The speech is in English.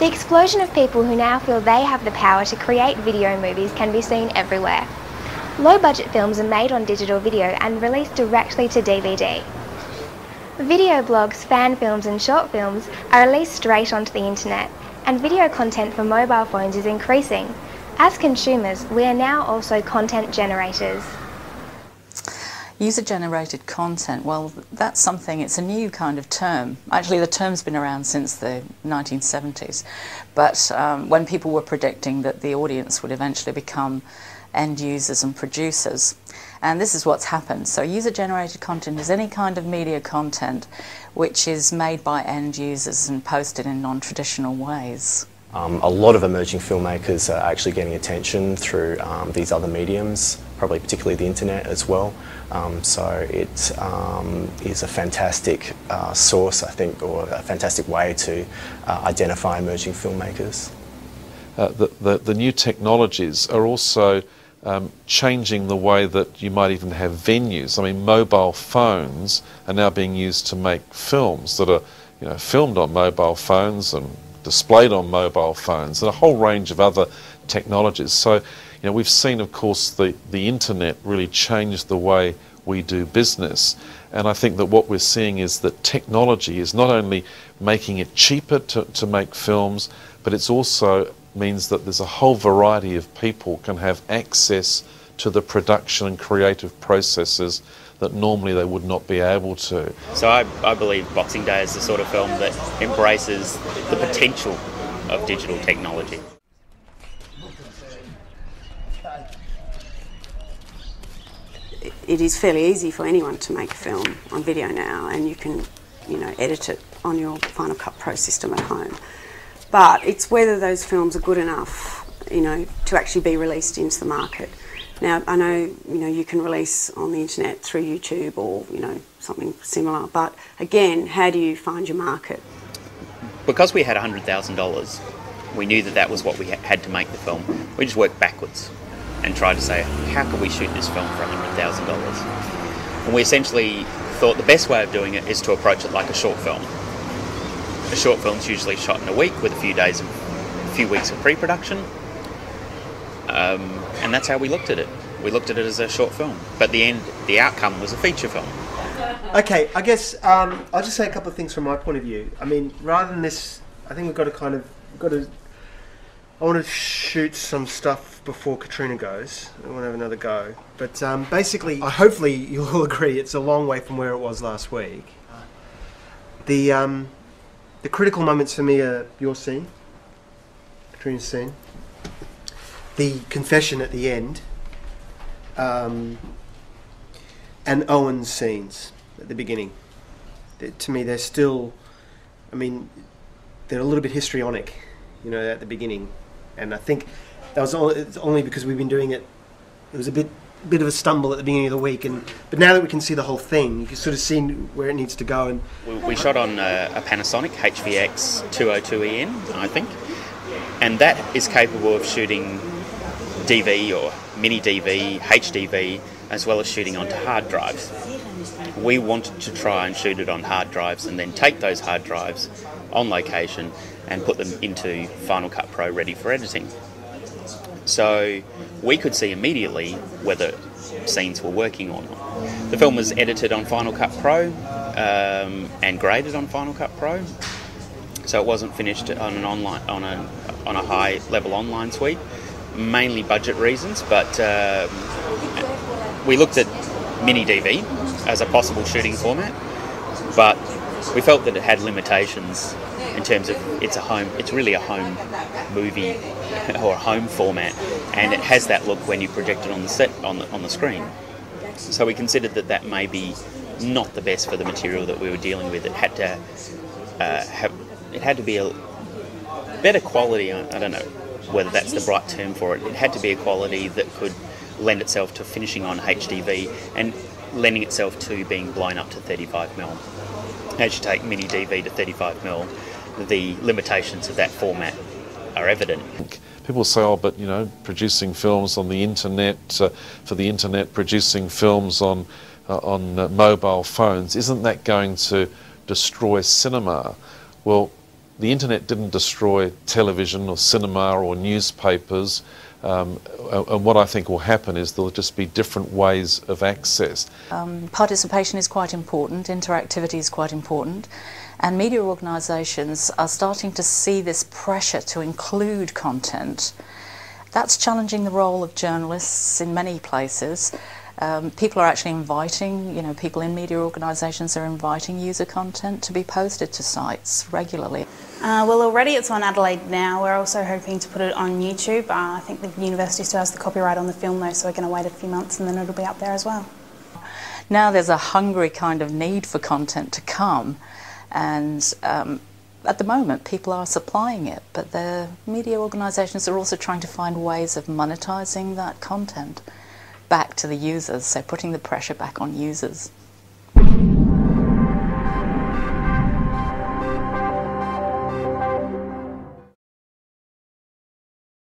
The explosion of people who now feel they have the power to create video movies can be seen everywhere. Low-budget films are made on digital video and released directly to DVD. Video blogs, fan films and short films are released straight onto the internet, and video content for mobile phones is increasing. As consumers, we are now also content generators. User-generated content, well, that's something, it's a new kind of term. Actually, the term's been around since the 1970s, but when people were predicting that the audience would eventually become end users and producers. And this is what's happened. So user-generated content is any kind of media content which is made by end users and posted in non-traditional ways. A lot of emerging filmmakers are actually getting attention through these other mediums, probably particularly the internet as well. So it is a fantastic source, I think, or a fantastic way to identify emerging filmmakers. The new technologies are also changing the way that you might even have venues. I mean, mobile phones are now being used to make films that are, filmed on mobile phones and displayed on mobile phones, and a whole range of other technologies. So, we've seen, of course, the internet really change the way we do business. And I think that what we're seeing is that technology is not only making it cheaper to make films, but it's also means that there's a whole variety of people can have access to the production and creative processes that normally they would not be able to. So I believe Boxing Day is the sort of film that embraces the potential of digital technology. It is fairly easy for anyone to make a film on video now, and you can, edit it on your Final Cut Pro system at home. But it's whether those films are good enough, to actually be released into the market. Now, I know, you can release on the internet through YouTube or, something similar, but again, how do you find your market? Because we had $100,000, we knew that that was what we had to make the film. We just worked backwards and tried to say, how can we shoot this film for $100,000? And we essentially thought the best way of doing it is to approach it like a short film. A short film's usually shot in a week with a few weeks of pre-production. And that's how we looked at it. We looked at it as a short film, but the outcome was a feature film. Okay, I guess I'll just say a couple of things from my point of view. I mean, rather than this, I think I want to shoot some stuff before Katrina goes. I want to have another go. But basically, hopefully you'll all agree it's a long way from where it was last week. The critical moments for me are your scene, Katrina's scene, the confession at the end, and Owen's scenes at the beginning. To me, they're still, they're a little bit histrionic, at the beginning. And I think that was only because we've been doing it. It was a bit of a stumble at the beginning of the week, but now that we can see the whole thing, you can sort of see where it needs to go. And we shot on a Panasonic HVX 202EN, I think, and that is capable of shooting DV or mini DV, HDV, as well as shooting onto hard drives. We wanted to try and shoot it on hard drives and then take those hard drives on location and put them into Final Cut Pro ready for editing. So we could see immediately whether scenes were working or not. The film was edited on Final Cut Pro and graded on Final Cut Pro, so it wasn't finished on a high level online suite, mainly budget reasons. But we looked at mini DV as a possible shooting format, but we felt that it had limitations in terms of it's really a home movie or a home format, and it has that look when you project it on the set on the screen. So we considered that may be not the best for the material that we were dealing with. It had to be a better quality. I don't know whether that's the right term for it. It had to be a quality that could lend itself to finishing on HDV and lending itself to being blown up to 35mm. As you take mini DV to 35mm, the limitations of that format are evident. People say, oh, but producing films on the internet, for the internet, producing films on mobile phones, isn't that going to destroy cinema? Well, the internet didn't destroy television or cinema or newspapers, and what I think will happen is there'll just be different ways of access. Participation is quite important, interactivity is quite important, and media organisations are starting to see this pressure to include content. That's challenging the role of journalists in many places. People are actually inviting, people in media organisations are inviting user content to be posted to sites regularly. Well, already it's on Adelaide Now. We're also hoping to put it on YouTube. I think the university still has the copyright on the film though, so we're going to wait a few months and then it'll be up there as well. Now there's a hungry kind of need for content to come, and at the moment people are supplying it, but the media organisations are also trying to find ways of monetising that content back to the users, so putting the pressure back on users.